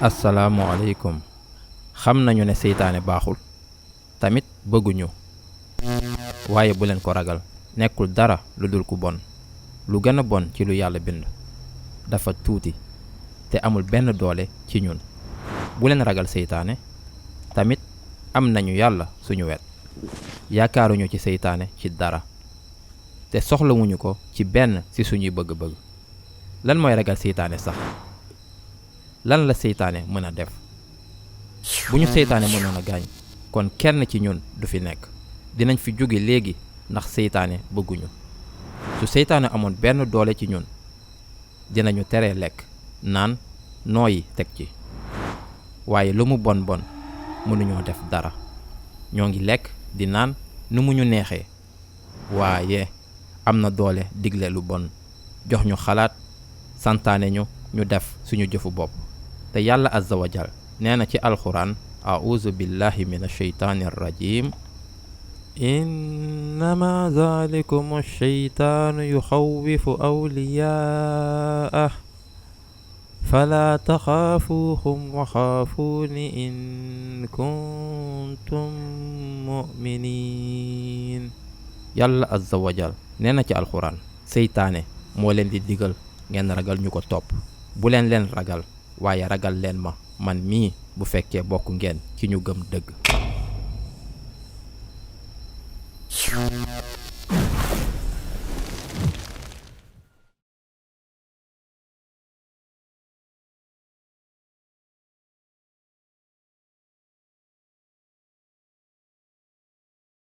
asalaamualeykum. xam nañu ne seytaane baaxul tamit bëgguñu waaye bu leen ko ragal nekkul dara lu dul ku bon lu gën a bon ci lu yàlla bind dafa tuuti te amul benn doole ci ñun bu leen ragal seytaane tamit am nañu yàlla suñu wet yaakaaruñu ci seytaane ci dara te soxlawuñu ko ci benn ci suñuy bëgg-bëgg lan mooy ragal seytaane sax lan la seytaane mën a def bu ñu seytaane mënoon a gaañ kon kenn ci ñun du fi nekk dinañ fi jóge léegi ndax seytaane bëgguñu su seytaane amoon benn doole ci ñun dinañu tere lekk naan nooyi teg ci waaye lu mu bon bon mënuñoo def dara ñoo ngi lekk di naan nu mu ñu neexee waaye am na doole digle lu bon jox ñu xalaat santaane ñu def suñu jëfu bopp te yàlla azza wa jal nee na ci alxuraan auzu billahi min asheytaani arrajim innama zalikum asheytaanu yuxawifu awliyaah fala taxaafuuhum wa xaafuuni in kuntum muminin yàlla azza wa jal nee na ci alxuraan seytaane moo leen di digal ngeen ragal ñu ko topp bu leen ragal waaye ragal leen ma man mii bu fekkee bokk ngeen ci ñu gëm dëgg